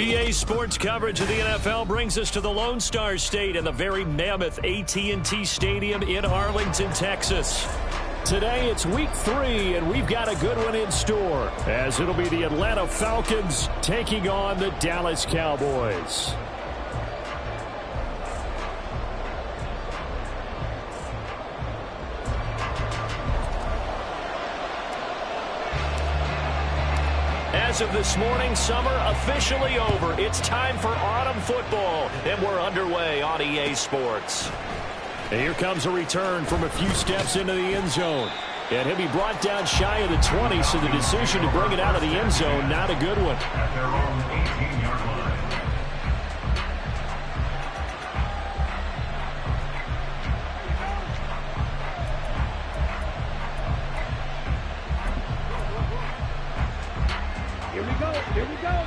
EA Sports coverage of the NFL brings us to the Lone Star State and the very mammoth AT&T Stadium in Arlington, Texas. Today it's week 3, and we've got a good one in store, as it'll be the Atlanta Falcons taking on the Dallas Cowboys. As of this morning, summer officially over. It's time for autumn football, and we're underway on EA Sports. And here comes a return from a few steps into the end zone. And he'll be brought down shy of the 20, so the decision to bring it out of the end zone, not a good one. At their own 18-yard line. Here we go. Here we go.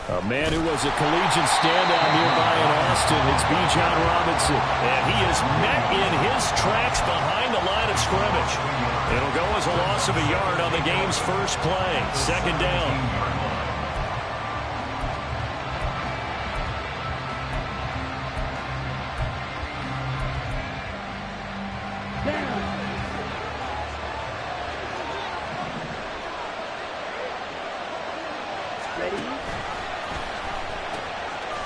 A man who was a collegiate standout nearby in Austin, it's Bijan Robinson. And he is met in his tracks behind the line of scrimmage. It'll go as a loss of a yard on the game's first play. Second down.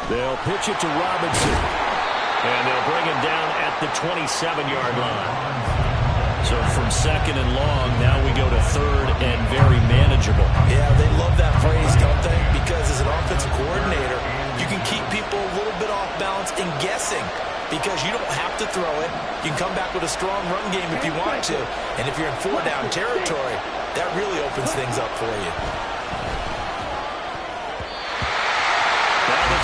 They'll pitch it to Robinson, and they'll bring him down at the 27-yard line. So from second and long, now we go to third and very manageable. Yeah, they love that phrase, don't they? Because as an offensive coordinator, you can keep people a little bit off balance and guessing because you don't have to throw it. You can come back with a strong run game if you want to. And if you're in 4-down territory, that really opens things up for you.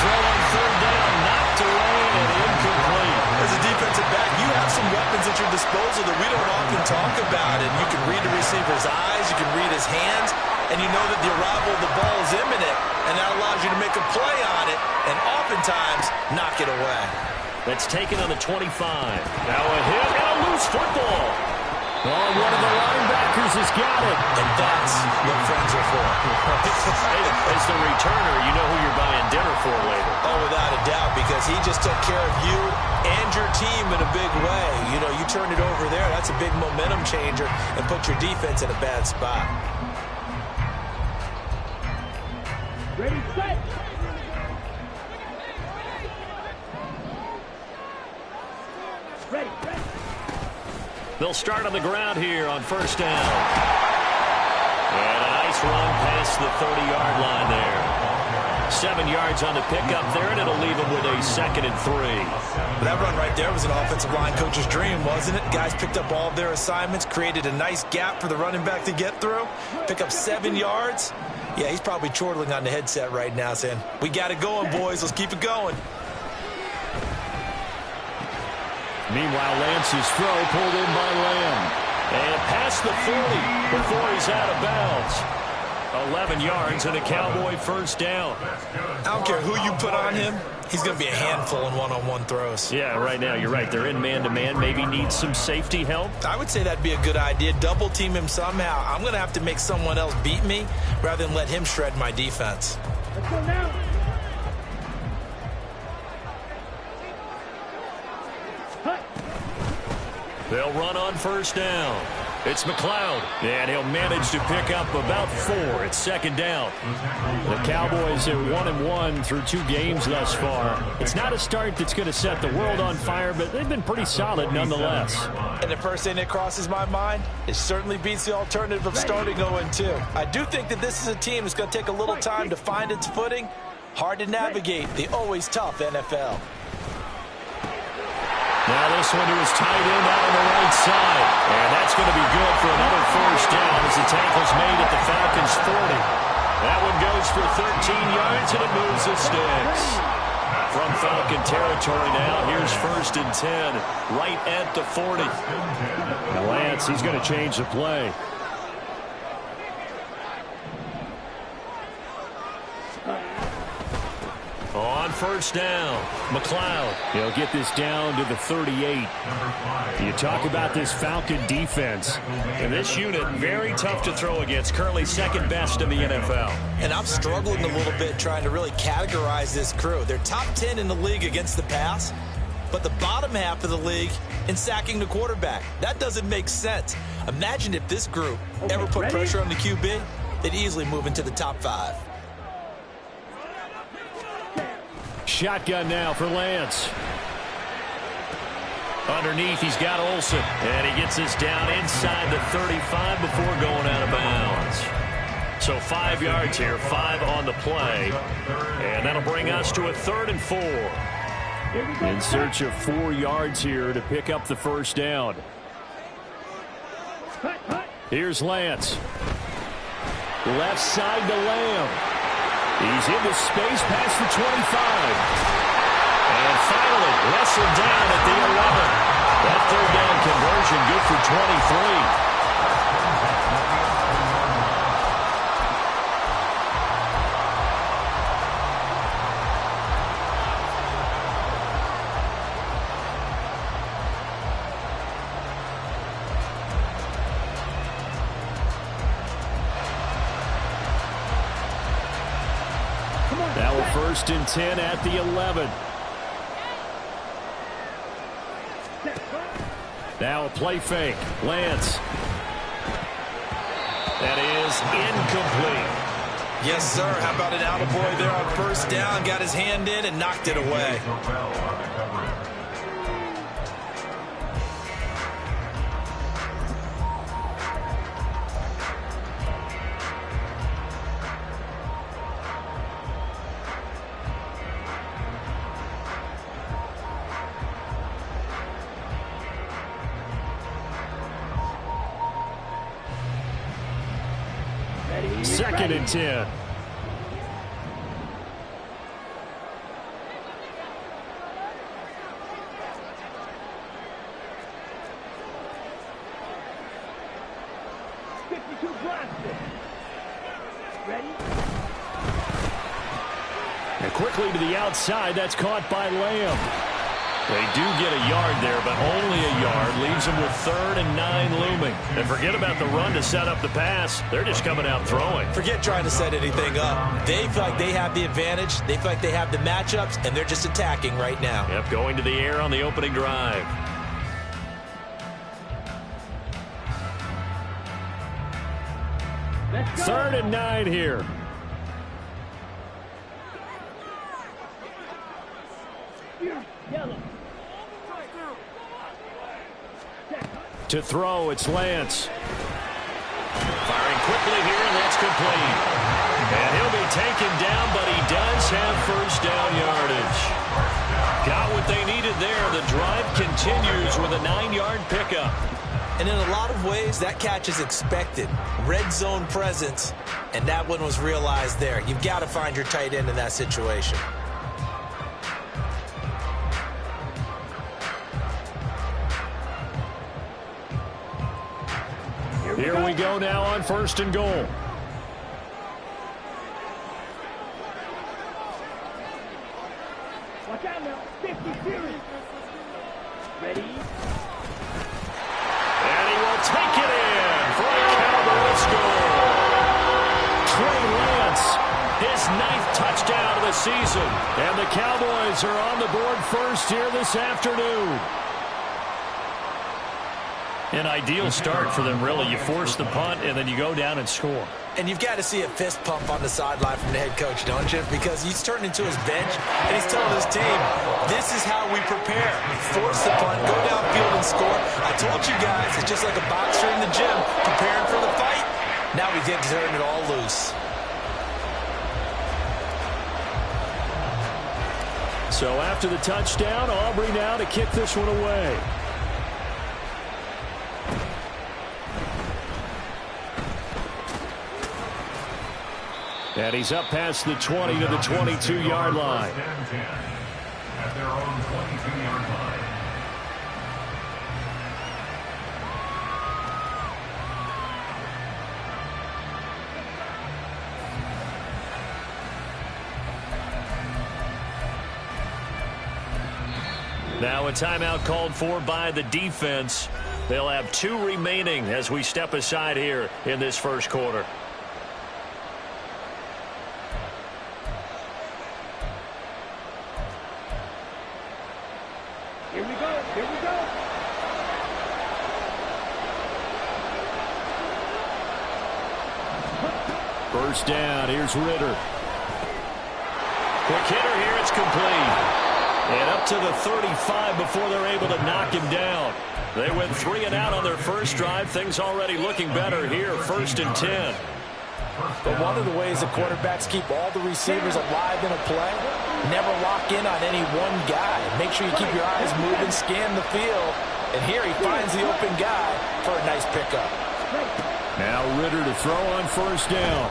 Throw on third down, knocked away and incomplete. As a defensive back, you have some weapons at your disposal that we don't often talk about. And you can read the receiver's eyes, you can read his hands, and you know that the arrival of the ball is imminent, and that allows you to make a play on it and oftentimes knock it away. That's taken on the 25. Now a hit and a loose football. Oh, one of the linebackers has got it. And that's what friends are for. As the returner, you know who you're buying dinner for later. Oh, without a doubt, because he just took care of you and your team in a big way. You know, you turned it over there. That's a big momentum changer and put your defense in a bad spot. Ready, set. Ready, ready. They'll start on the ground here on first down. And a nice run past the 30-yard line there. 7 yards on the pickup there, and it'll leave them with a 2nd and 3. That run right there was an offensive line coach's dream, wasn't it? Guys picked up all of their assignments, created a nice gap for the running back to get through, pick up 7 yards. Yeah, he's probably chortling on the headset right now saying, we got it going, boys. Let's keep it going. Meanwhile, Lance's throw pulled in by Lamb. And past the 40 before he's out of bounds. 11 yards and a Cowboy first down. I don't care who you put on him. He's going to be a handful in one-on-one throws. Yeah, right now, you're right. They're in man-to-man. Maybe needs some safety help. I would say that'd be a good idea. Double team him somehow. I'm going to have to make someone else beat me rather than let him shred my defense. Let's go now. They'll run on first down. It's McLeod, and he'll manage to pick up about 4. It's second down. The Cowboys are 1-1 through 2 games thus far. It's not a start that's going to set the world on fire, but they've been pretty solid nonetheless. And the first thing that crosses my mind, it certainly beats the alternative of starting 0-2. I do think that this is a team that's going to take a little time to find its footing. Hard to navigate the always tough NFL. Now this one to his tight end out on the right side. And that's going to be good for another first down as the tackle's made at the Falcons' 40. That one goes for 13 yards and it moves the sticks. From Falcon territory now, here's 1st and 10, right at the 40. Now Lance, he's going to change the play. On first down. McLeod, he'll get this down to the 38. You talk about this Falcon defense. And this unit, very tough to throw against. Currently second best in the NFL. And I'm struggling a little bit trying to really categorize this crew. They're top 10 in the league against the pass, but the bottom half of the league in sacking the quarterback. That doesn't make sense. Imagine if this group ever put pressure on the QB, they'd easily move into the top 5. Shotgun now for Lance. Underneath, he's got Olsen. And he gets this down inside the 35 before going out of bounds. So 5 yards here, 5 on the play. And that'll bring us to a 3rd and 4. In search of 4 yards here to pick up the first down. Here's Lance. Left side to Lamb. He's into space past the 25. And finally, wrestled down at the 11. That 3rd down conversion good for 23. Now a 1st and 10 at the 11. Now a play fake. Lance. That is incomplete. Yes, sir. How about an attaboy there on 1st down? Got his hand in and knocked it away. Second and 10. And quickly to the outside. That's caught by Lamb. They do get a yard there, but only a yard. Leaves them with 3rd and 9 looming. And forget about the run to set up the pass. They're just coming out throwing. Forget trying to set anything up. They feel like they have the advantage. They feel like they have the matchups, and they're just attacking right now. Yep, going to the air on the opening drive. Third and 9 here. To throw, it's Lance. Firing quickly here, and that's complete. And he'll be taken down, but he does have first down yardage. Got what they needed there. The drive continues with a 9-yard pickup. And in a lot of ways, that catch is expected. Red zone presence, and that one was realized there. You've got to find your tight end in that situation. Here we go now on 1st and goal. Watch out now. 50 series. Ready? And he will take it in for a Cowboys goal. Trey Lance, his 9th touchdown of the season. And the Cowboys are on the board first here this afternoon. An ideal start for them, really. You force the punt, and then you go down and score. And you've got to see a fist pump on the sideline from the head coach, don't you? Because he's turned into his bench, and he's telling his team, this is how we prepare. Force the punt, go downfield and score. I told you guys, it's just like a boxer in the gym preparing for the fight. Now we get to turn it all loose. So after the touchdown, Aubrey now to kick this one away. And he's up past the 20 to the 22-yard line. At their own 22-yard line. Now a timeout called for by the defense. They'll have 2 remaining as we step aside here in this first quarter. Here we go. Here we go. First down. Here's Ritter. Quick hitter here. It's complete. And up to the 35 before they're able to knock him down. They went 3 and out on their first drive. Things already looking better here. 1st and 10. But one of the ways that quarterbacks keep all the receivers alive in a play, never lock in on any one guy. Make sure you keep your eyes moving, scan the field. And here he finds the open guy for a nice pickup. Now Ritter to throw on first down.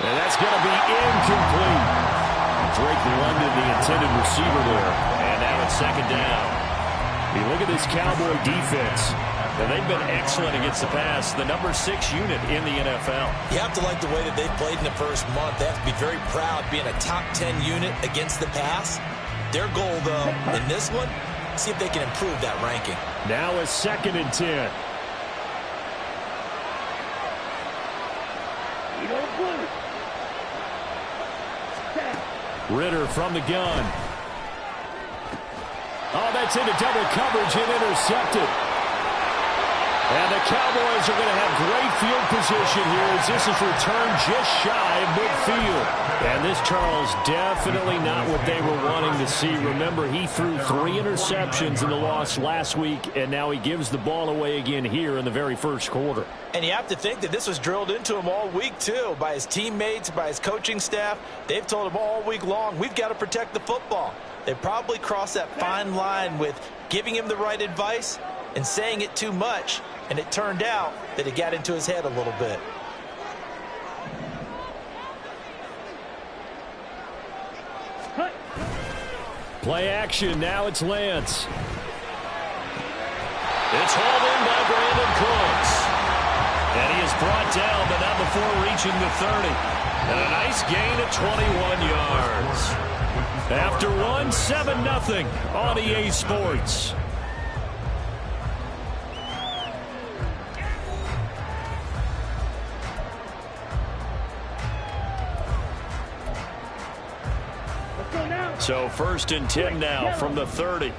And that's going to be incomplete. Drake London, the intended receiver there. And now it's 2nd down. You look at this Cowboy defense. And they've been excellent against the pass. The number 6 unit in the NFL. You have to like the way that they've played in the first month. They have to be very proud being a top 10 unit against the pass. Their goal, though, in this one, see if they can improve that ranking. Now a 2nd and 10. Ritter from the gun. Oh, that's into double coverage and intercepted. And the Cowboys are going to have great field position here as this is returned just shy of midfield. And this, Charles, definitely not what they were wanting to see. Remember, he threw 3 interceptions in the loss last week, and now he gives the ball away again here in the very first quarter. And you have to think that this was drilled into him all week, too, by his teammates, by his coaching staff. They've told him all week long, we've got to protect the football. They probably crossed that fine line with giving him the right advice and saying it too much. And it turned out that it got into his head a little bit. Play action. Now it's Lance. It's hauled in by Brandon Cooks. And he is brought down, but not before reaching the 30. And a nice gain of 21 yards. After one, 7-0 on EA Sports. So 1st and 10 now from the 30.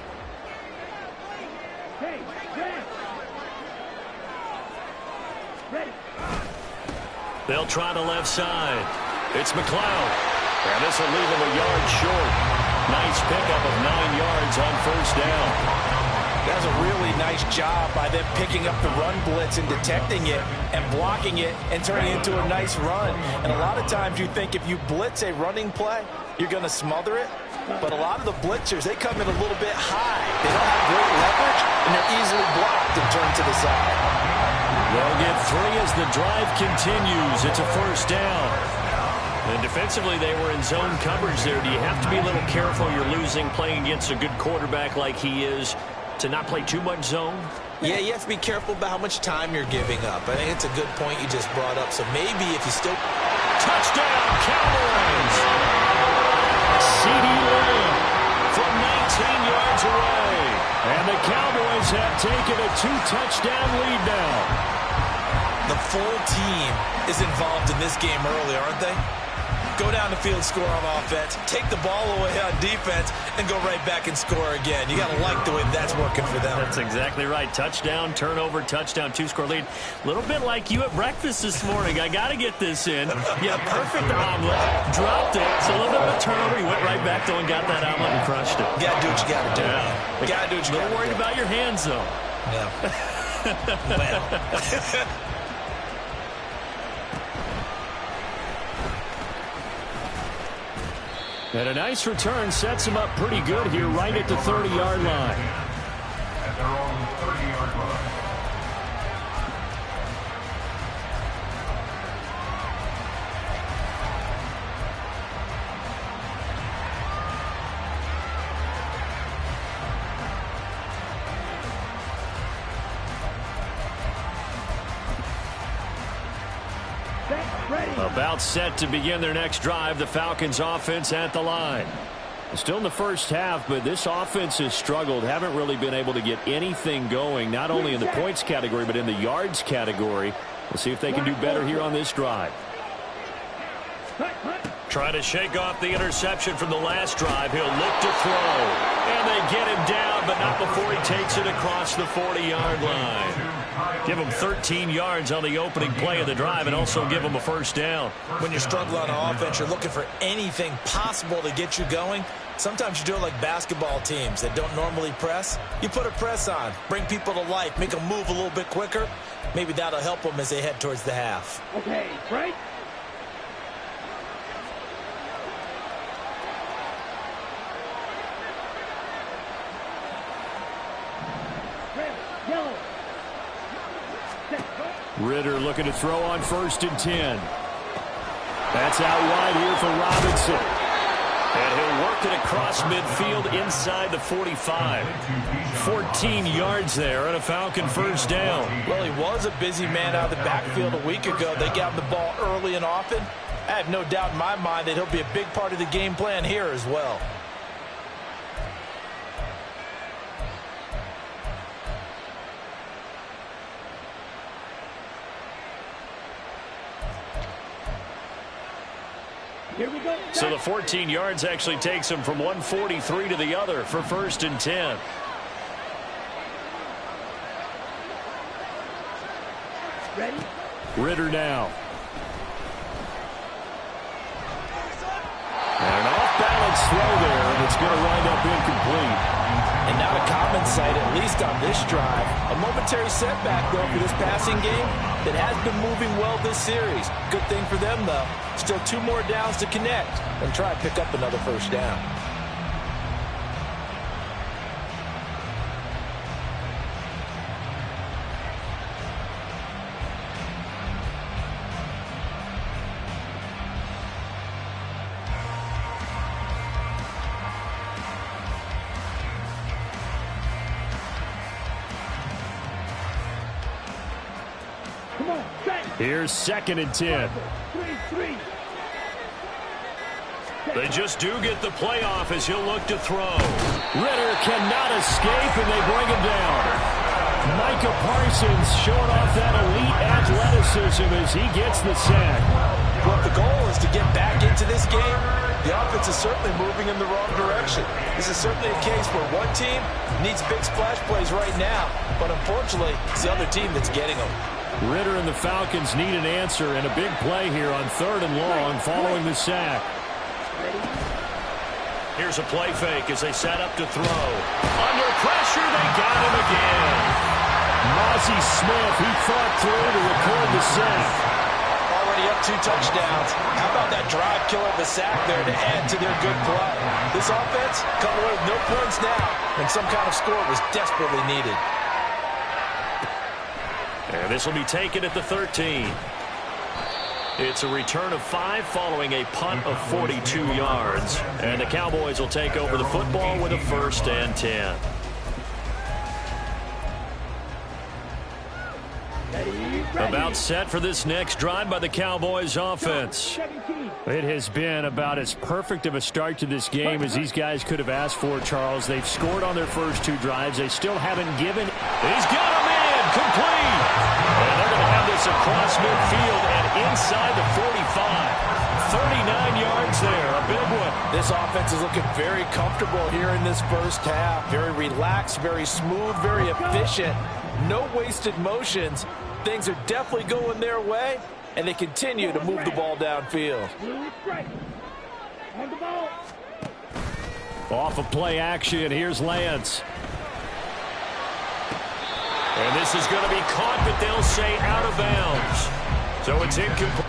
They'll try the left side. It's McLeod. And this will leave him a yard short. Nice pickup of 9 yards on 1st down. That's a really nice job by them picking up the run blitz and detecting it and blocking it and turning it into a nice run. And a lot of times you think if you blitz a running play, you're going to smother it. But a lot of the blitzers, they come in a little bit high. They don't have great leverage, and they're easily blocked and turned to the side. They'll get 3 as the drive continues. It's a 1st down. And defensively, they were in zone coverage there. Do you have to be a little careful? You're losing playing against a good quarterback like he is to not play too much zone? Yeah, you have to be careful about how much time you're giving up. I think it's a good point you just brought up. So maybe if you still... Touchdown, Cowboys! C.D. Lamb from 19 yards away. And the Cowboys have taken a 2-touchdown lead now. The full team is involved in this game early, aren't they? Go down the field, score on offense, take the ball away on defense, and go right back and score again. You got to like the way that's working for them. That's exactly right. Touchdown, turnover, touchdown, 2-score lead. A little bit like you at breakfast this morning. I got to get this in. Yeah, perfect omelet. Dropped it. So a little bit of a turnover. You went right back, though, and got that omelet and crushed it. You got to do what you got to do. Yeah. You got to do what you got to do. A little worried about your hands, though. Yeah. Well. And a nice return sets him up pretty good here right at the 30-yard line. At their own 30-yard line. About set to begin their next drive. The Falcons offense at the line. Still in the first half, but this offense has struggled. Haven't really been able to get anything going, not only in the points category, but in the yards category. We'll see if they can do better here on this drive. Try to shake off the interception from the last drive. He'll look to throw. And they get him down, but not before he takes it across the 40-yard line. Give him 13 yards on the opening play of the drive and also give him a first down. When you're struggling on offense, you're looking for anything possible to get you going. Sometimes you do it like basketball teams that don't normally press. You put a press on, bring people to life, make them move a little bit quicker. Maybe that'll help them as they head towards the half. Okay, right? Yellow. Ritter looking to throw on 1st and 10. That's out wide here for Robinson. And he'll work it across midfield inside the 45. 14 yards there and a Falcon first down. Well, he was a busy man out of the backfield a week ago. They got him the ball early and often. I have no doubt in my mind that he'll be a big part of the game plan here as well. Here we go. So the 14 yards actually takes him from 143 to the other for 1st and 10. Ready? Ritter now. And an off-balance throw there, and it's going to wind up incomplete. And not a common sight, at least on this drive. A momentary setback, though, for this passing game that has been moving well this series. Good thing for them, though. Still 2 more downs to connect and try to pick up another first down. Come on, set. Here's 2nd and 10. 3-3. They just do get the playoff as he'll look to throw. Ritter cannot escape, and they bring him down. Micah Parsons showing off that elite athleticism as he gets the sack. Well, the goal is to get back into this game. The offense is certainly moving in the wrong direction. This is certainly a case where one team needs big splash plays right now, but unfortunately, it's the other team that's getting them. Ritter and the Falcons need an answer, and a big play here on 3rd and long following the sack. Here's a play fake as they set up to throw. Under pressure, they got him again. Mozzie Smith, he fought through to record the sack. Already up 2 touchdowns. How about that drive killer of a sack there to add to their good play? This offense coming away with no points now, and some kind of score was desperately needed. And this will be taken at the 13. It's a return of 5 following a punt of 42 yards. And the Cowboys will take over the football with a 1st and 10. About set for this next drive by the Cowboys offense. It has been about as perfect of a start to this game as these guys could have asked for, Charles. They've scored on their first 2 drives. They still haven't given. He's got him in, complete. And they're going to have this across midfield and inside the 45. 39 yards there, a big one. This offense is looking very comfortable here in this first half. Very relaxed, very smooth, very efficient. No wasted motions. Things are definitely going their way, and they continue to move the ball downfield. On the ball. Off of play action, here's Lance. And this is going to be caught, but they'll say out of bounds. So it's incomplete.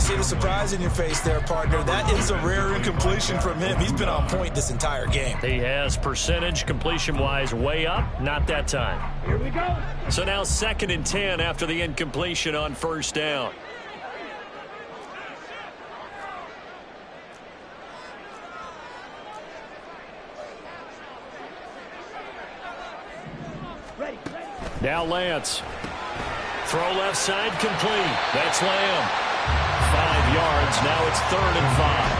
see the surprise in your face there, partner. That is a rare incompletion from him. He's been on point this entire game. He has percentage completion-wise way up. Not that time. Here we go. So now 2nd and 10 after the incompletion on 1st down. Ready. Now Lance. Throw left side complete. That's Lamb. 5 yards. Now it's 3rd and 5.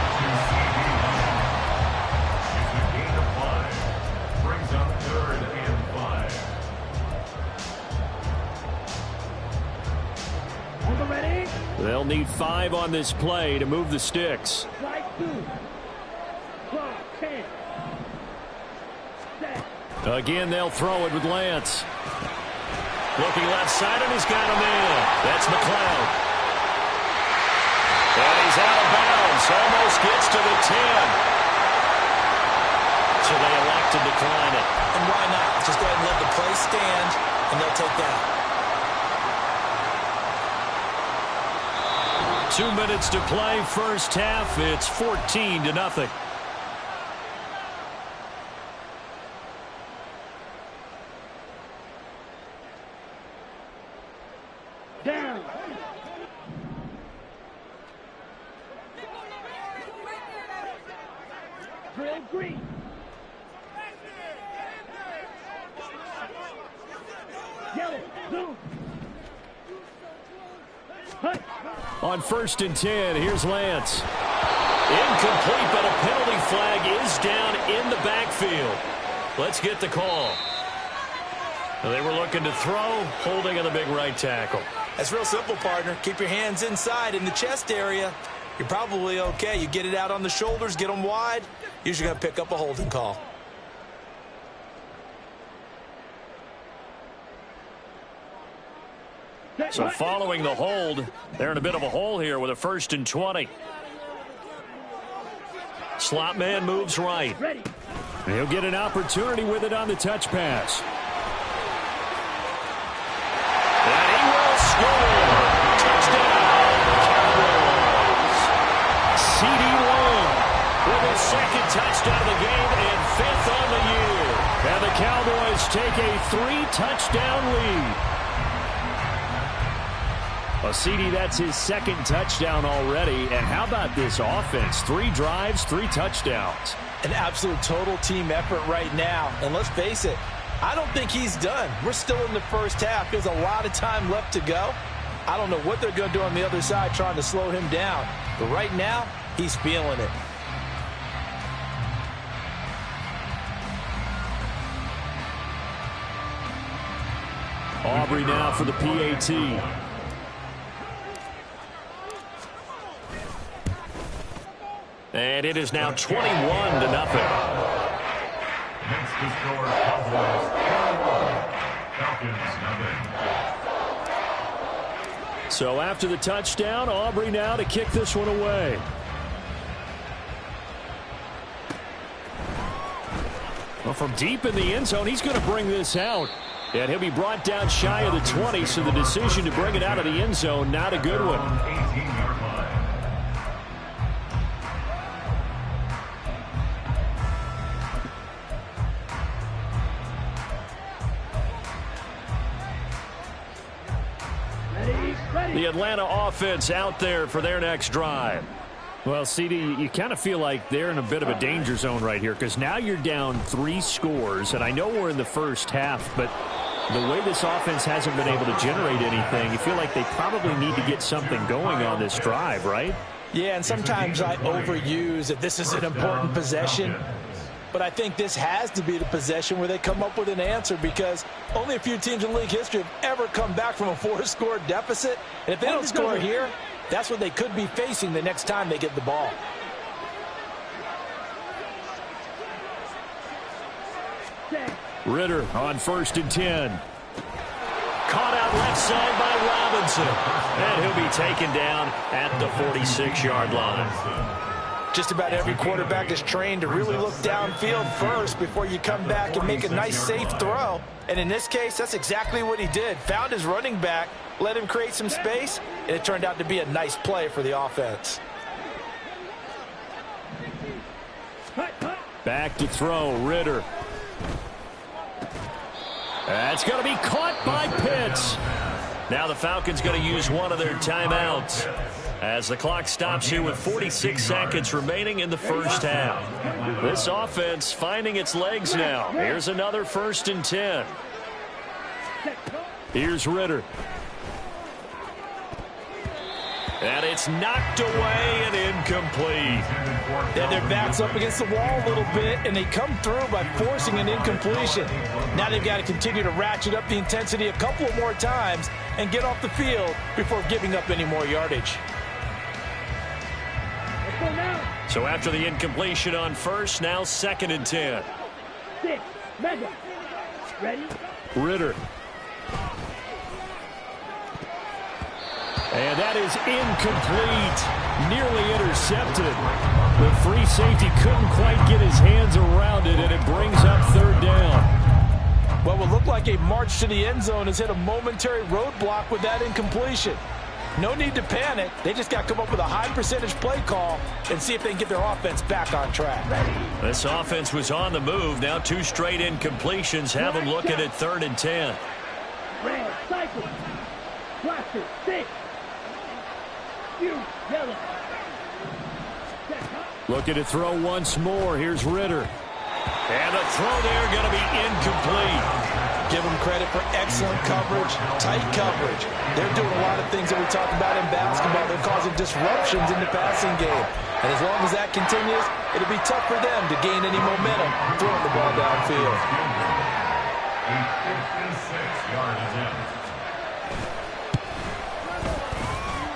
Gain of 5. Brings up 3rd and 5. On the ready. They'll need 5 on this play to move the sticks. Strike 2. Clock 10. Set. Again, they'll throw it with Lance. Looking left side, and he's got a man. That's McLeod. And he's out of bounds. Almost gets to the 10. So they elect to decline it. And why not? Just go ahead and let the play stand, and they'll take that. 2 minutes to play, 1st half. It's 14-0. Down. Drill green. Yellow. Zoom. Hut. On 1st and 10, here's Lance. Incomplete, but a penalty flag is down in the backfield. Let's get the call. They were looking to throw, holding on the big right tackle. That's real simple, partner. Keep your hands inside in the chest area. You're probably okay. You get it out on the shoulders, get them wide. Usually going to pick up a holding call. So following the hold, they're in a bit of a hole here with a 1st and 20. Slot man moves right. Ready. He'll get an opportunity with it on the touch pass. And he will score. Touchdown, Cowboys. C.D. Lamb with his 2nd touchdown of the game and 5th on the year. And the Cowboys take a 3-touchdown lead. Well, C.D., that's his 2nd touchdown already. And how about this offense? 3 drives, 3 touchdowns. An absolute total team effort right now. And let's face it, I don't think he's done. We're still in the 1st half. There's a lot of time left to go. I don't know what they're going to do on the other side trying to slow him down. But right now, he's feeling it. Aubrey now for the PAT. And it is now 21-0. Next to score, Cowboys 21. Falcons 0. So after the touchdown, Aubrey now to kick this one away. Well, from deep in the end zone, he's going to bring this out. And he'll be brought down shy of the 20, so the decision to bring it out of the end zone, not a good one. 18-yard line. The Atlanta offense out there for their next drive. Well, CD, you kind of feel like they're in a bit of a danger zone right here because now you're down 3 scores, and I know we're in the 1st half, but the way this offense hasn't been able to generate anything, you feel like they probably need to get something going on this drive, right? Yeah, and sometimes I overuse that this is an important possession. But I think this has to be the possession where they come up with an answer because only a few teams in league history have ever come back from a 4-score deficit. And if they don't score here, that's what they could be facing the next time they get the ball. Ritter on 1st and 10. Caught out left side by Robinson. And he'll be taken down at the 46-yard line. Just about every quarterback is trained to really look downfield first before you come back and make a nice, safe throw. And in this case, that's exactly what he did. Found his running back let him create some space, and it turned out to be a nice play for the offense. Back to throw, Ritter. That's going to be caught by Pitts. Now the Falcons going to use one of their timeouts as the clock stops here with 46 seconds remaining in the first half. This offense finding its legs now. Here's another 1st and 10. Here's Ritter. And it's knocked away and incomplete. Then their back's up against the wall a little bit, and they come through by forcing an incompletion. Now they've got to continue to ratchet up the intensity a couple of more times and get off the field before giving up any more yardage. So after the incompletion on first, now 2nd and 10. Ready? Ritter. And that is incomplete. Nearly intercepted. The free safety couldn't quite get his hands around it, and it brings up 3rd down. What would look like a march to the end zone has hit a momentary roadblock with that incompletion. No need to panic. They just got to come up with a high percentage play call and see if they can get their offense back on track. This offense was on the move. Now 2 straight incompletions have them looking at 3rd and 10. Red, cycle. Blaster, 6. Yellow. Looking to throw once more. Here's Ritter. And the throw there going to be incomplete. Give them credit for excellent coverage, tight coverage. They're doing a lot of things that we talk about in basketball. They're causing disruptions in the passing game. And as long as that continues, it'll be tough for them to gain any momentum throwing the ball downfield. A 56-yard attempt.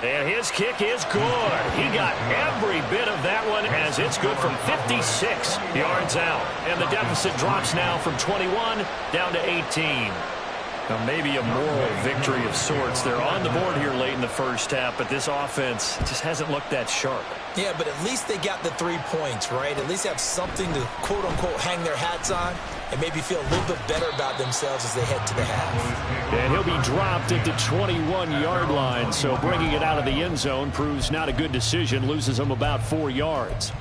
And his kick is good. He got every bit of that one as it's good from 56 yards out. And the deficit drops now from 21 down to 18. Now maybe a moral victory of sorts. They're on the board here late in the first half, but this offense just hasn't looked that sharp. Yeah, but at least they got the 3 points, right? At least have something to, quote-unquote, hang their hats on and maybe feel a little bit better about themselves as they head to the half. And he'll be dropped at the 21-yard line, so bringing it out of the end zone proves not a good decision, loses him about 4 yards.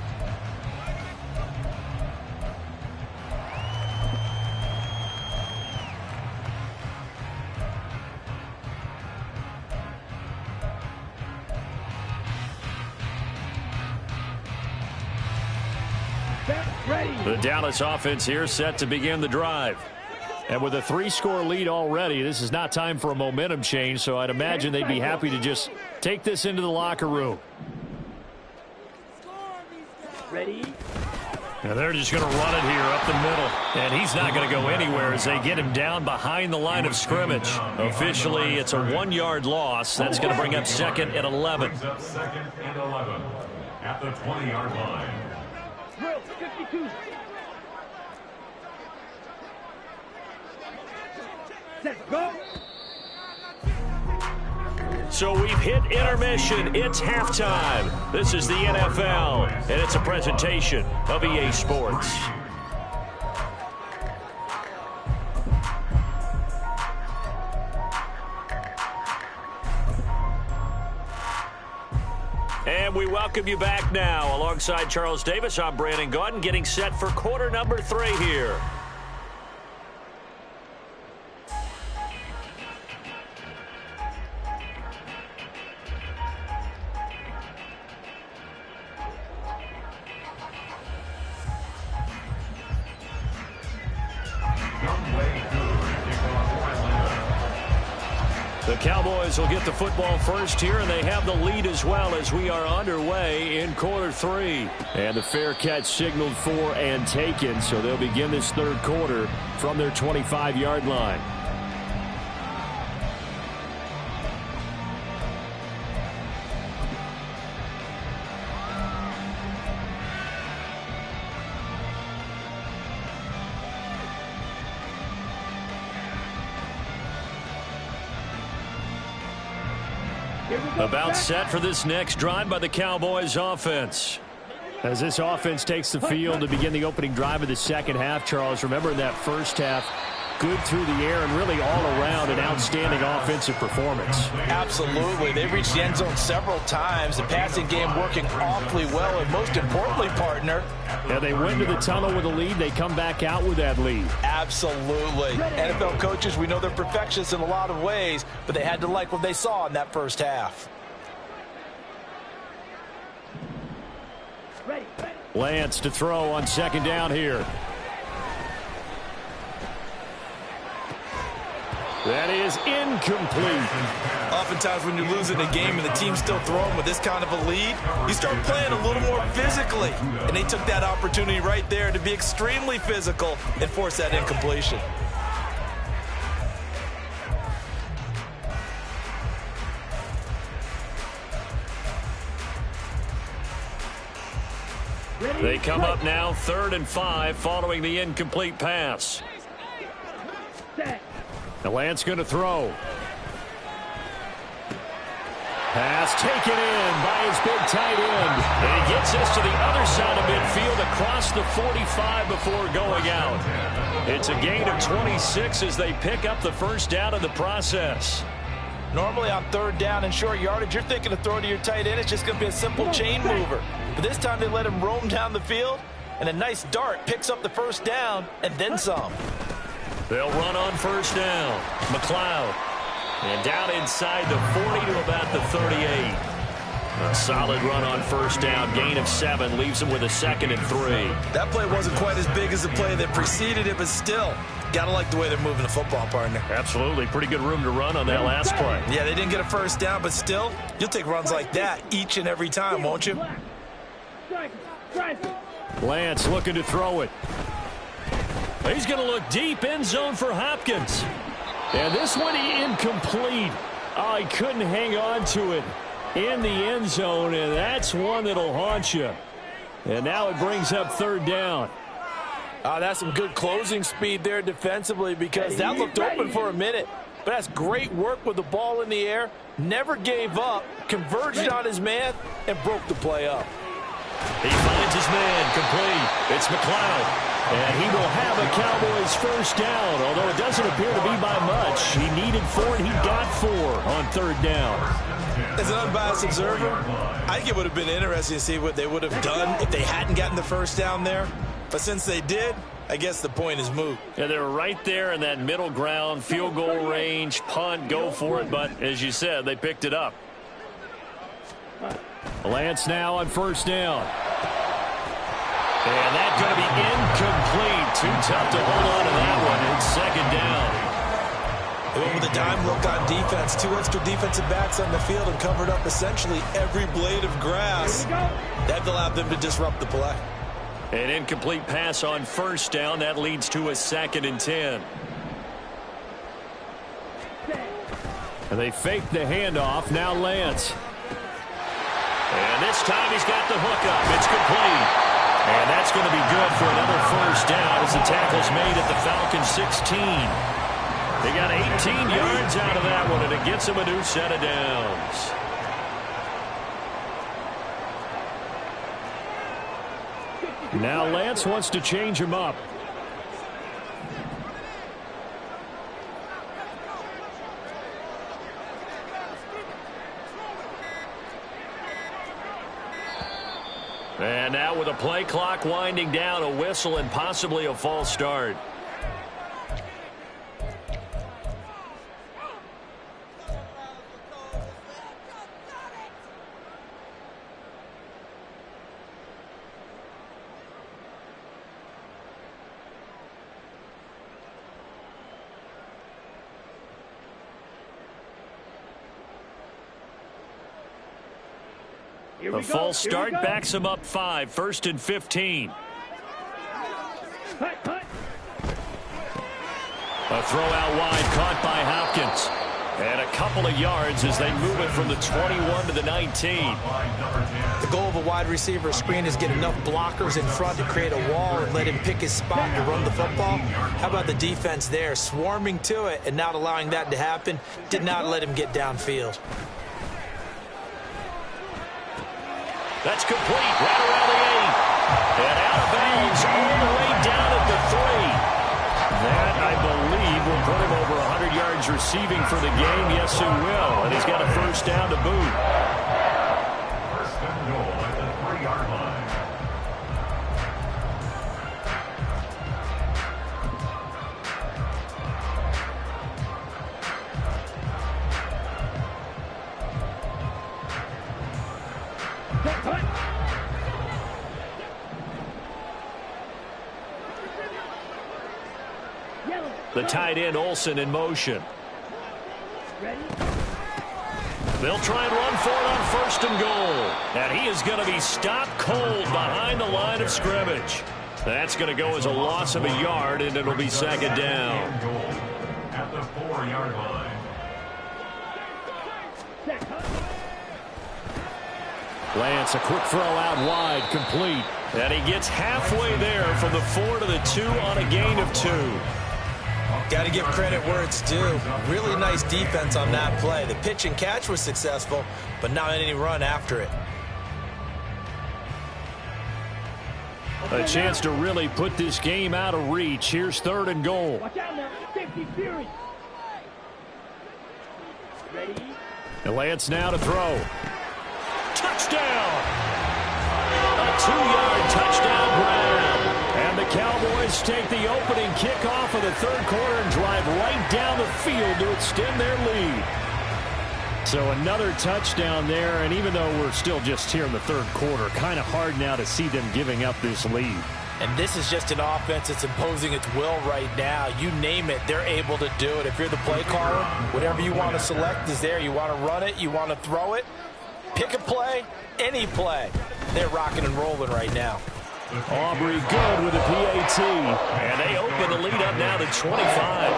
The Dallas offense here set to begin the drive. And with a 3-score lead already, this is not time for a momentum change, so I'd imagine they'd be happy to just take this into the locker room. Ready? Now they're just going to run it here up the middle. And he's not going to go anywhere as they get him down behind the line of scrimmage. Officially, it's a 1-yard loss. That's going to bring up 2nd and 11. Brings up 2nd and 11 at the 20-yard line. Drill, 52. Set, go. So we've hit intermission. It's halftime. This is the NFL, and it's a presentation of EA Sports. And we welcome you back now. Alongside Charles Davis, I'm Brandon Gaudin, getting set for quarter number 3 here. The Cowboys will get the football first here, and they have the lead as well as we are underway in quarter 3. And the fair catch signaled for and taken, so they'll begin this third quarter from their 25-yard line. About set for this next drive by the Cowboys offense. As this offense takes the field to begin the opening drive of the second half, Charles, remember in that first half, good through the air and really all around. out an outstanding offensive performance. Absolutely. They reached the end zone several times. The passing game working awfully well. And most importantly, partner, yeah, they went to the tunnel with a lead. They come back out with that lead. Absolutely. NFL coaches, we know they're perfectionists in a lot of ways, but they had to like what they saw in that first half. Lance to throw on second down here. That is incomplete. Oftentimes when you're losing a game and the team's still throwing with this kind of a lead, you start playing a little more physically. And they took that opportunity right there to be extremely physical and force that incompletion. They come up now 3rd and 5 following the incomplete pass. The Lance going to throw. Pass taken in by his big tight end. And he gets us to the other side of midfield across the 45 before going out. It's a gain of 26 as they pick up the first down in the process. Normally on 3rd down and short yardage, you're thinking of throwing to your tight end. It's just going to be a simple chain mover. But this time they let him roam down the field, and a nice dart picks up the first down and then some. They'll run on first down. McLeod. And down inside the 40 to about the 38. A solid run on first down. Gain of 7 leaves them with a 2nd and 3. That play wasn't quite as big as the play that preceded it, but still, got to like the way they're moving the football, partner. Absolutely. Pretty good room to run on that last play. Yeah, they didn't get a first down, but still, you'll take runs like that each and every time, won't you? Lance looking to throw it. He's going to look deep, end zone for Hopkins. And this one incomplete. Oh, he couldn't hang on to it in the end zone, and that's one that'll haunt you. And now it brings up 3rd down. That's some good closing speed there defensively because that looked open for a minute. But that's great work with the ball in the air. Never gave up, converged on his man, and broke the play up. He finds his man complete. It's McLeod. And he will have a Cowboys first down, although it doesn't appear to be by much. He needed 4, and he got 4 on 3rd down. As an unbiased observer, I think it would have been interesting to see what they would have done if they hadn't gotten the first down there. But since they did, I guess the point is moot. Yeah, they're right there in that middle ground, field goal range, punt, go for it. But as you said, they picked it up. Lance now on first down. And that's going to be incomplete. Too tough to hold on to that one. It's 2nd down. They went with a dime look on defense. 2 extra defensive backs on the field and covered up essentially every blade of grass. That allowed them to disrupt the play. An incomplete pass on first down. That leads to a 2nd and 10. And they fake the handoff. Now Lance. And this time he's got the hook up. It's complete. And that's going to be good for another first down as the tackle's made at the Falcons 16. They got 18 yards out of that one, and it gets them a new set of downs. Now Lance wants to change him up. And now with a play clock winding down, a whistle and possibly a false start. A false start backs him up 5, 1st and 15. A throw out wide caught by Hopkins. And a couple of yards as they move it from the 21 to the 19. The goal of a wide receiver screen is get enough blockers in front to create a wall and let him pick his spot to run the football. How about the defense there, swarming to it and not allowing that to happen? Did not let him get downfield. That's complete, right around the 8. And out of bounds all the way down at the 3. That, I believe, will put him over 100 yards yards receiving for the game? Yes, it will. And he's got a first down to boot. First and goal at the 3-yard line. The tight end, Olsen, in motion. They'll try and run for it on first and goal. And he is going to be stopped cold behind the line of scrimmage. That's going to go as a loss of a yard, and it'll be second down. At the 4-yard line. Lance, a quick throw out wide, complete. And he gets halfway there from the 4 to the 2 on a gain of 2. Got to give credit where it's due. Really nice defense on that play. The pitch and catch was successful, but not any run after it. A chance to really put this game out of reach. Here's third and goal. Watch out now. Safety Fury. Ready? And Lance now to throw. Touchdown! A 2-yard touchdown grab. And the Cowboys take the opening kickoff of the third quarter and drive right down the field to extend their lead. So another touchdown there, and even though we're still just here in the third quarter, kind of hard now to see them giving up this lead. And this is just an offense that's imposing its will right now. You name it, they're able to do it. If you're the play caller, whatever you want to select is there. You want to run it, you want to throw it, pick a play, any play. They're rocking and rolling right now. Aubrey good with a PAT. And they open the lead up now to 25.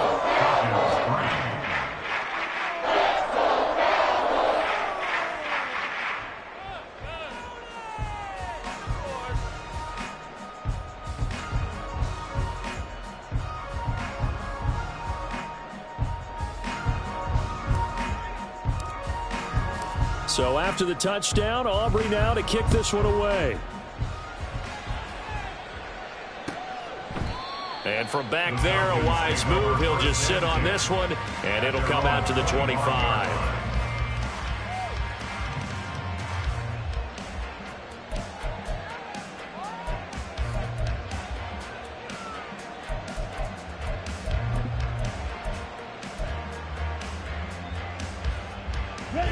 So after the touchdown, Aubrey now to kick this one away. And from back there, a wise move. He'll just sit on this one, and it'll come out to the 25.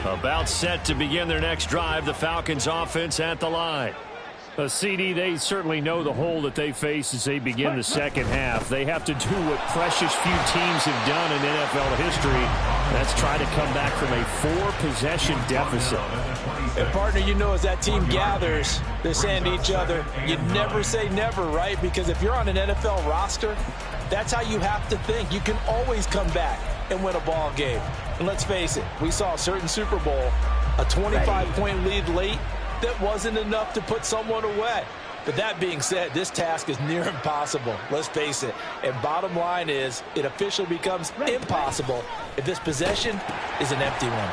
About set to begin their next drive. The Falcons offense at the line. CD, they certainly know the hole that they face as they begin the second half. They have to do what precious few teams have done in NFL history. That's try to come back from a 4-possession deficit. And partner, you know, as that team gathers, they're saying to each other, you never say never, right? Because if you're on an NFL roster, that's how you have to think. You can always come back and win a ball game. And let's face it, we saw a certain Super Bowl, a 25-point lead late, that wasn't enough to put someone away. But that being said, this task is near impossible. Let's face it. And bottom line is, it officially becomes impossible if this possession is an empty one.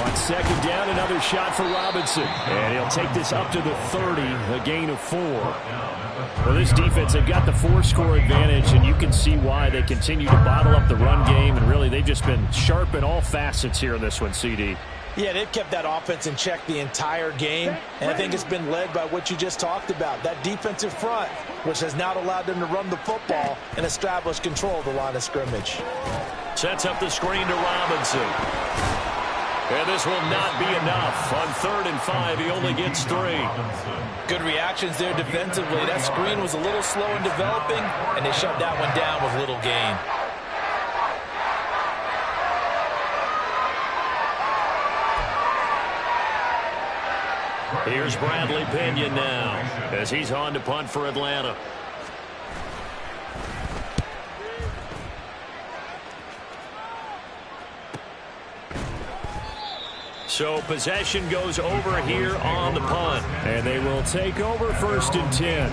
On second down, another shot for Robinson. And he'll take this up to the 30, a gain of 4. Well, this defense, they've got the 4-score advantage, and you can see why they continue to bottle up the run game. And really, they've just been sharp in all facets here in this one, CD. Yeah, they've kept that offense in check the entire game, and I think it's been led by what you just talked about, that defensive front, which has not allowed them to run the football and establish control of the line of scrimmage. Sets up the screen to Robinson. And this will not be enough. On 3rd and 5, he only gets 3. Good reactions there defensively. That screen was a little slow in developing, and they shut that one down with little gain. Here's Bradley Pinion now as he's on to punt for Atlanta. So possession goes over here on the punt. And they will take over 1st and 10.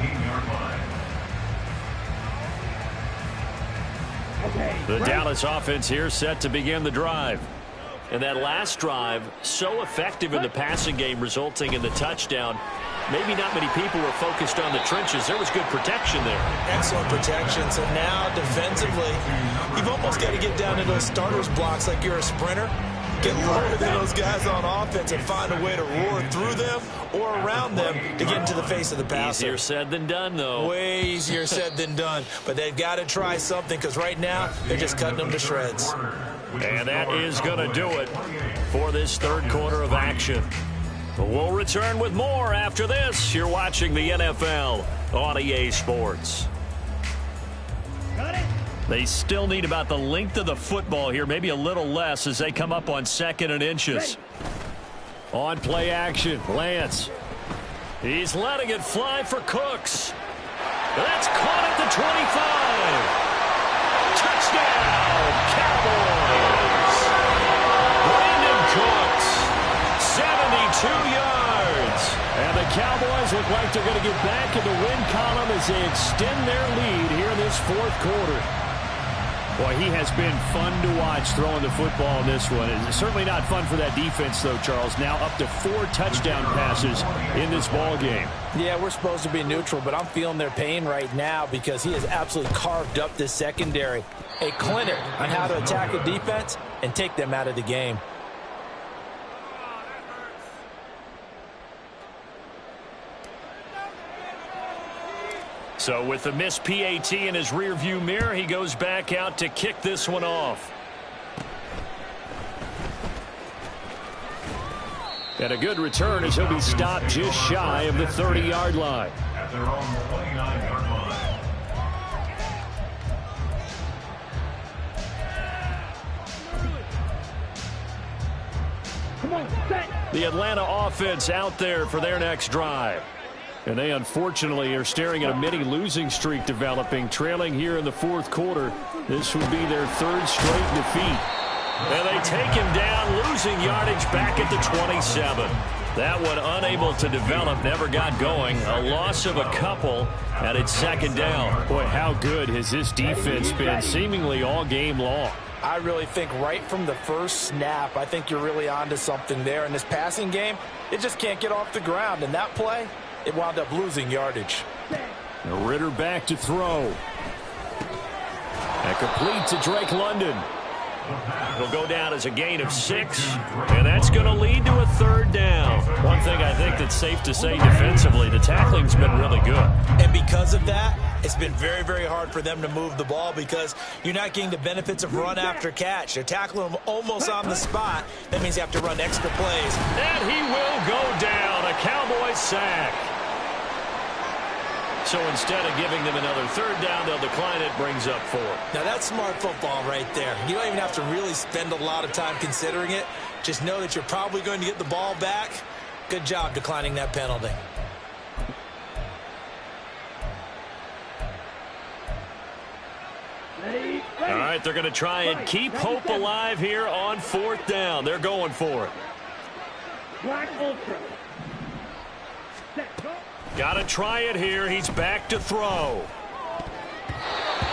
The Dallas offense here set to begin the drive. And that last drive, so effective in the passing game, resulting in the touchdown. Maybe not many people were focused on the trenches. There was good protection there. Excellent protection. So now, defensively, you've almost got to get down to those starters blocks like you're a sprinter. Get lower than those guys on offense and find a way to roar through them or around them to get into the face of the passer. Easier said than done, though. Way easier said than done. But they've got to try something because right now they're just cutting them to shreds. And that is going to do it for this third quarter of action. We'll return with more after this. You're watching the NFL on EA Sports. They still need about the length of the football here, maybe a little less as they come up on 2nd and inches. On play action, Lance. He's letting it fly for Cooks. That's caught at the 25. Touchdown, Cowboys. Brandon Cooks, 72 yards. And the Cowboys look like they're going to get back in the win column as they extend their lead here in this fourth quarter. Boy, he has been fun to watch throwing the football in this one. It's certainly not fun for that defense, though, Charles. Now up to 4 touchdown passes in this ball game. Yeah, we're supposed to be neutral, but I'm feeling their pain right now because he has absolutely carved up this secondary. A clinic on how to attack a defense and take them out of the game. So with the missed PAT in his rearview mirror, he goes back out to kick this one off. And a good return as he'll be stopped just shy of the 30-yard line. At their own 29-yard line. Come on, set. The Atlanta offense out there for their next drive. And they unfortunately are staring at a mini losing streak developing, trailing here in the fourth quarter. This would be their 3rd straight defeat. And they take him down, losing yardage back at the 27. That one unable to develop, never got going. A loss of a couple, and it's 2nd down. Boy, how good has this defense been seemingly all game long? I really think right from the first snap, I think you're really onto something there. In this passing game, it just can't get off the ground. And that play, it wound up losing yardage. Ritter back to throw. And complete to Drake London. He'll go down as a gain of 6, and that's going to lead to a 3rd down. One thing I think that's safe to say defensively, the tackling's been really good. And because of that, it's been very, very hard for them to move the ball because you're not getting the benefits of run after catch. They're tackling them almost on the spot. That means you have to run extra plays. And he will go down. A Cowboys sack. So instead of giving them another 3rd down, they'll decline it, brings up 4. Now that's smart football right there. You don't even have to really spend a lot of time considering it. Just know that you're probably going to get the ball back. Good job declining that penalty. All right, they're going to try and keep hope alive here on 4th down. They're going for it. Black Ultra. Set, go. Got to try it here. He's back to throw.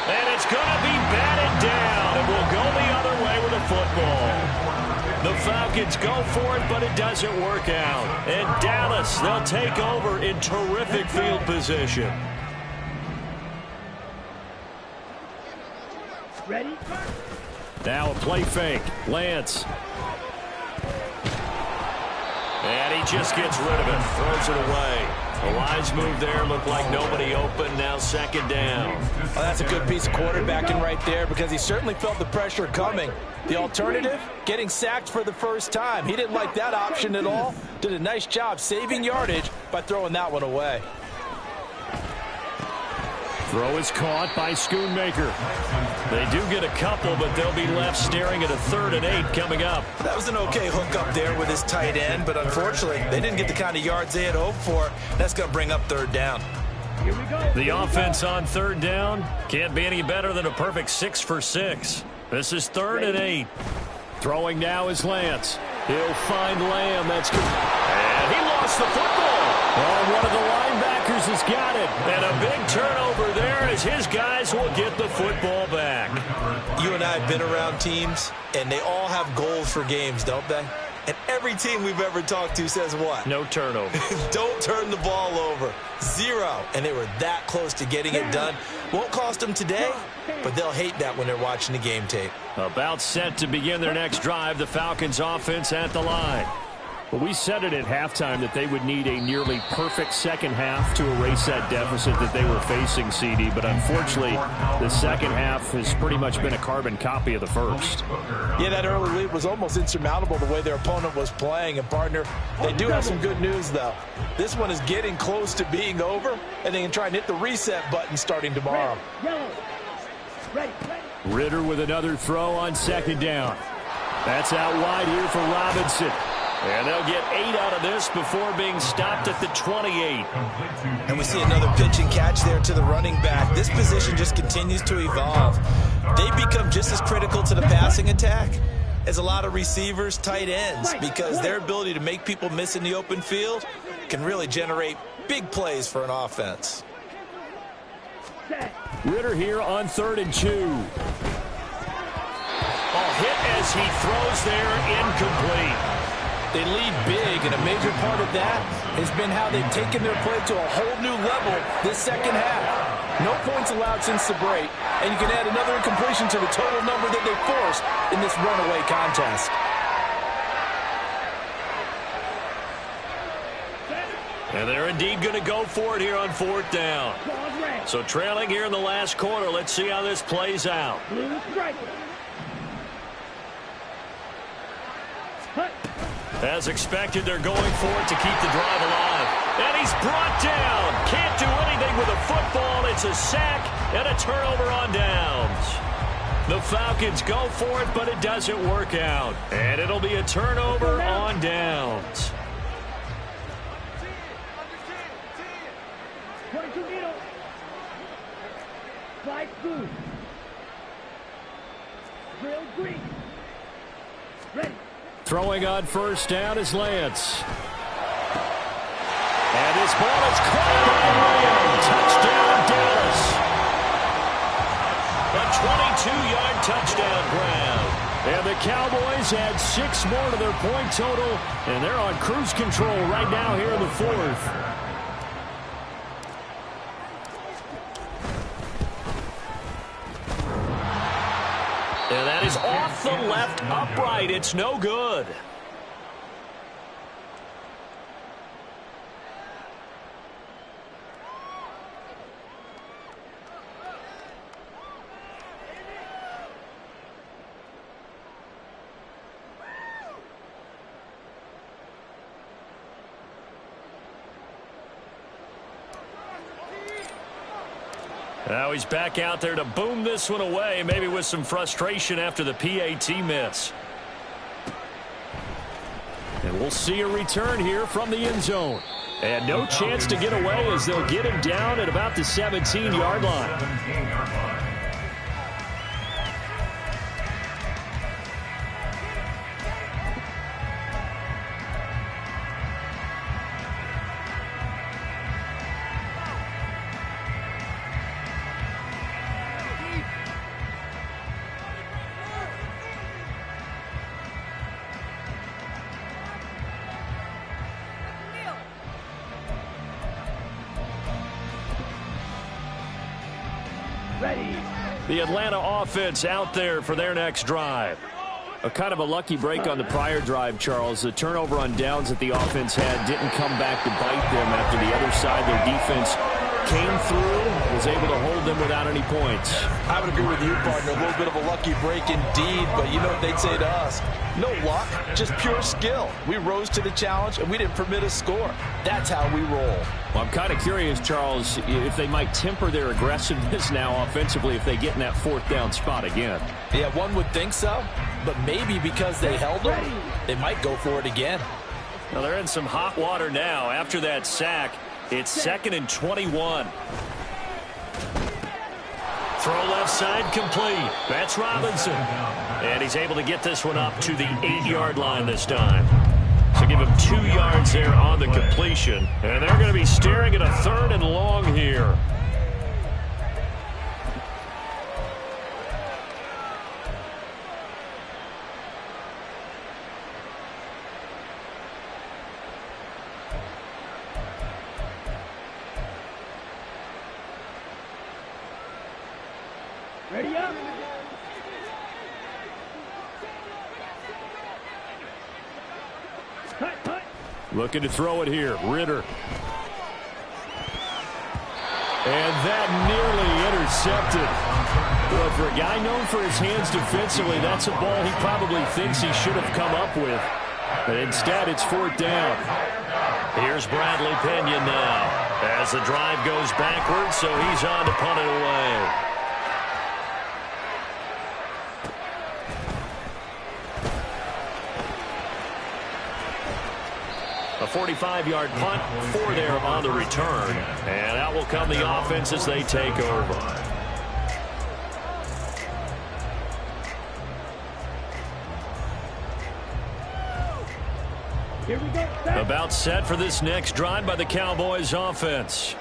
And it's going to be batted down. And we'll go the other way with the football. The Falcons go for it, but it doesn't work out. And Dallas, they'll take over in terrific field position. Ready? Now a play fake. Lance. And he just gets rid of it. Throws it away. A wise move there. Looked like nobody open. Now 2nd down. Well, that's a good piece of quarterbacking right there because he certainly felt the pressure coming. The alternative, getting sacked for the first time. He didn't like that option at all. Did a nice job saving yardage by throwing that one away. Throw is caught by Schoonmaker. They do get a couple, but they'll be left staring at a 3rd and 8 coming up. That was an okay hook up there with his tight end, but unfortunately, they didn't get the kind of yards they had hoped for. That's going to bring up 3rd down. Here we go. The offense on 3rd down can't be any better than a perfect 6 for 6. This is 3rd and 8. Throwing now is Lance. He'll find Lamb. That's good. And he lost the football. Oh, one of the linebackers Akers has got it. And a big turnover there as his guys will get the football back. You and I have been around teams, and they all have goals for games, don't they? And every team we've ever talked to says what? No turnover. Don't turn the ball over. 0. And they were that close to getting it done. Won't cost them today, but they'll hate that when they're watching the game tape. About set to begin their next drive, the Falcons offense at the line. Well, we said it at halftime that they would need a nearly perfect second half to erase that deficit that they were facing, CD. But unfortunately, the second half has pretty much been a carbon copy of the first. Yeah, that early lead was almost insurmountable the way their opponent was playing. And, partner, they do have some good news, though. This one is getting close to being over, and they can try and hit the reset button starting tomorrow. Ritter with another throw on second down. That's out wide here for Robinson. And they'll get 8 out of this before being stopped at the 28. And we see another pitch and catch there to the running back. This position just continues to evolve. They become just as critical to the passing attack as a lot of receivers, tight ends, because their ability to make people miss in the open field can really generate big plays for an offense. Ritter here on 3rd and 2. A hit as he throws there, incomplete. They lead big, and a major part of that has been how they've taken their play to a whole new level this second half. No points allowed since the break, and you can add another incompletion to the total number that they forced in this runaway contest. And they're indeed going to go for it here on 4th down. So trailing here in the last quarter, let's see how this plays out. As expected, they're going for it to keep the drive alive. And he's brought down. Can't do anything with a football. It's a sack and a turnover on downs. The Falcons go for it, but it doesn't work out. And it'll be a turnover on downs. Throwing on 1st down is Lance. And this ball is caught by Lamb. Touchdown, Dallas. A 22-yard touchdown grab. And the Cowboys add 6 more to their point total, and they're on cruise control right now here in the 4th. And that is off the left upright. It's no good. Now he's back out there to boom this one away, maybe with some frustration after the PAT miss. And we'll see a return here from the end zone. And no chance to get away as they'll get him down at about the 17-yard line. The Atlanta offense out there for their next drive. A kind of a lucky break on the prior drive, Charles. The turnover on downs that the offense had didn't come back to bite them after the other side. Their defense came through, was able to hold them without any points. I would agree with you, partner. A little bit of a lucky break indeed, but you know what they'd say to us? No luck, just pure skill. We rose to the challenge, and we didn't permit a score. That's how we roll. Well, I'm kind of curious, Charles, if they might temper their aggressiveness now offensively if they get in that 4th down spot again. Yeah, one would think so, but maybe because they held them, they might go for it again. Well, they're in some hot water now after that sack. It's 2nd and 21. Throw left side complete. That's Robinson. And he's able to get this one up to the 8-yard line this time. So give him 2 yards there on the completion. And they're going to be staring at a 3rd and long here. Ready up. Cut. Looking to throw it here. Ritter. And that nearly intercepted. Well, for a guy known for his hands defensively, that's a ball he probably thinks he should have come up with. But instead, it's 4th down. Here's Bradley Pinion now as the drive goes backwards, so he's on to punt it away. A 45-yard punt, 4 there on the return. And out will come the offense as they take over. Here we go. About set for this next drive by the Cowboys offense.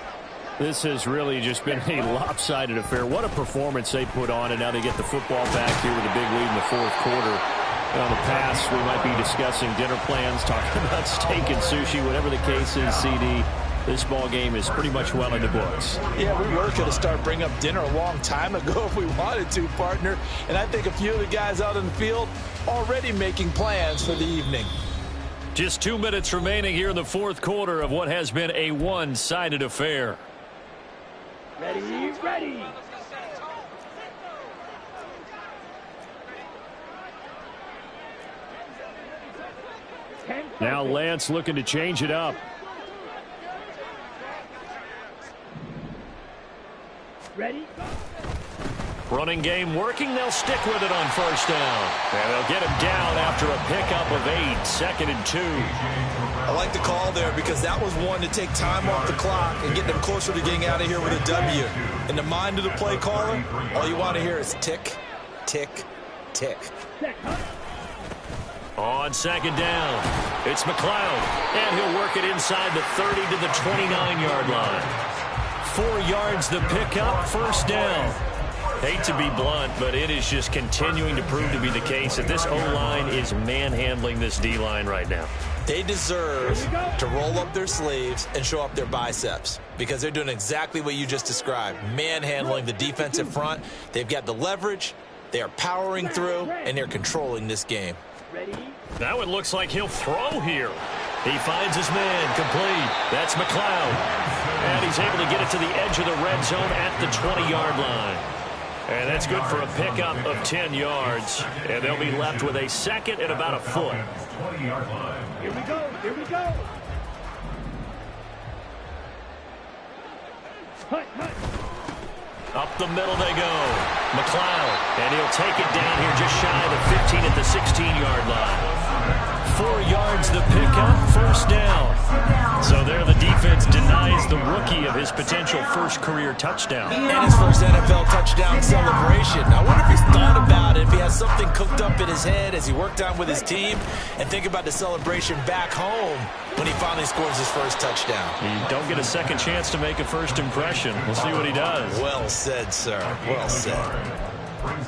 This has really just been a lopsided affair. What a performance they put on, and now they get the football back here with a big lead in the 4th quarter. On the pass, we might be discussing dinner plans, talking about steak and sushi, whatever the case is, CD. This ball game is pretty much well in the books. Yeah, we really could have started bringing up dinner a long time ago if we wanted to, partner. And I think a few of the guys out in the field already making plans for the evening. Just 2 minutes remaining here in the 4th quarter of what has been a one-sided affair. Ready. Now Lance looking to change it up. Ready. Running game working. They'll stick with it on 1st down. And they'll get him down after a pickup of 8. 2nd and 2. I like the call there because that was one to take time off the clock and get them closer to getting out of here with a W. In the mind of the play caller, all you want to hear is tick, tick, tick. On 2nd down, it's McLeod, and he'll work it inside the 30 to the 29-yard line. 4 yards the pickup, 1st down. Hate to be blunt, but it is just continuing to prove to be the case that this O-line is manhandling this D-line right now. They deserve to roll up their sleeves and show up their biceps because they're doing exactly what you just described, manhandling the defensive front. They've got the leverage, they are powering through, and they're controlling this game. Now it looks like he'll throw here. He finds his man complete. That's McLeod. And he's able to get it to the edge of the red zone at the 20-yard line. And that's good for a pickup of 10 yards. And they'll be left with a 2nd and about a foot. Here we go. Hut. Up the middle they go. McLeod. And he'll take it down here just shy of the 15 at the 16-yard line. 4 yards the pickup, 1st down. So there the defense denies the rookie of his potential first career touchdown. And his first NFL touchdown celebration. I wonder if he's thought about it, if he has something cooked up in his head as he worked out with his team, and think about the celebration back home when he finally scores his first touchdown. You don't get a second chance to make a first impression. We'll see what he does. Well said, sir. Well said.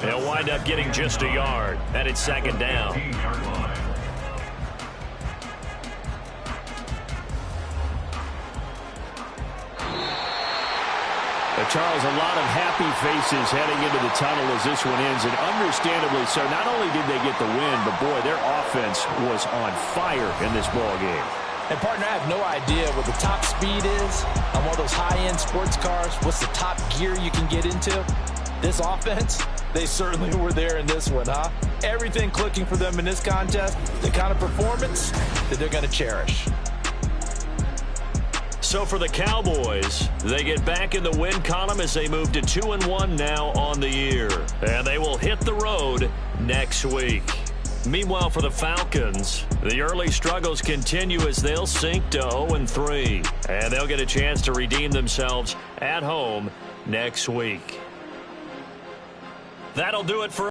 He'll wind up getting just a yard. And it's 2nd down. Charles, a lot of happy faces heading into the tunnel as this one ends, and understandably so. Not only did they get the win, but boy, their offense was on fire in this ball game. And partner, I have no idea what the top speed is on one of those high-end sports cars. What's the top gear you can get into? This offense, they certainly were there in this one, huh? Everything clicking for them in this contest, the kind of performance that they're going to cherish. So for the Cowboys, they get back in the win column as they move to 2-1 now on the year. And they will hit the road next week. Meanwhile, for the Falcons, the early struggles continue as they'll sink to 0-3. And they'll get a chance to redeem themselves at home next week. That'll do it for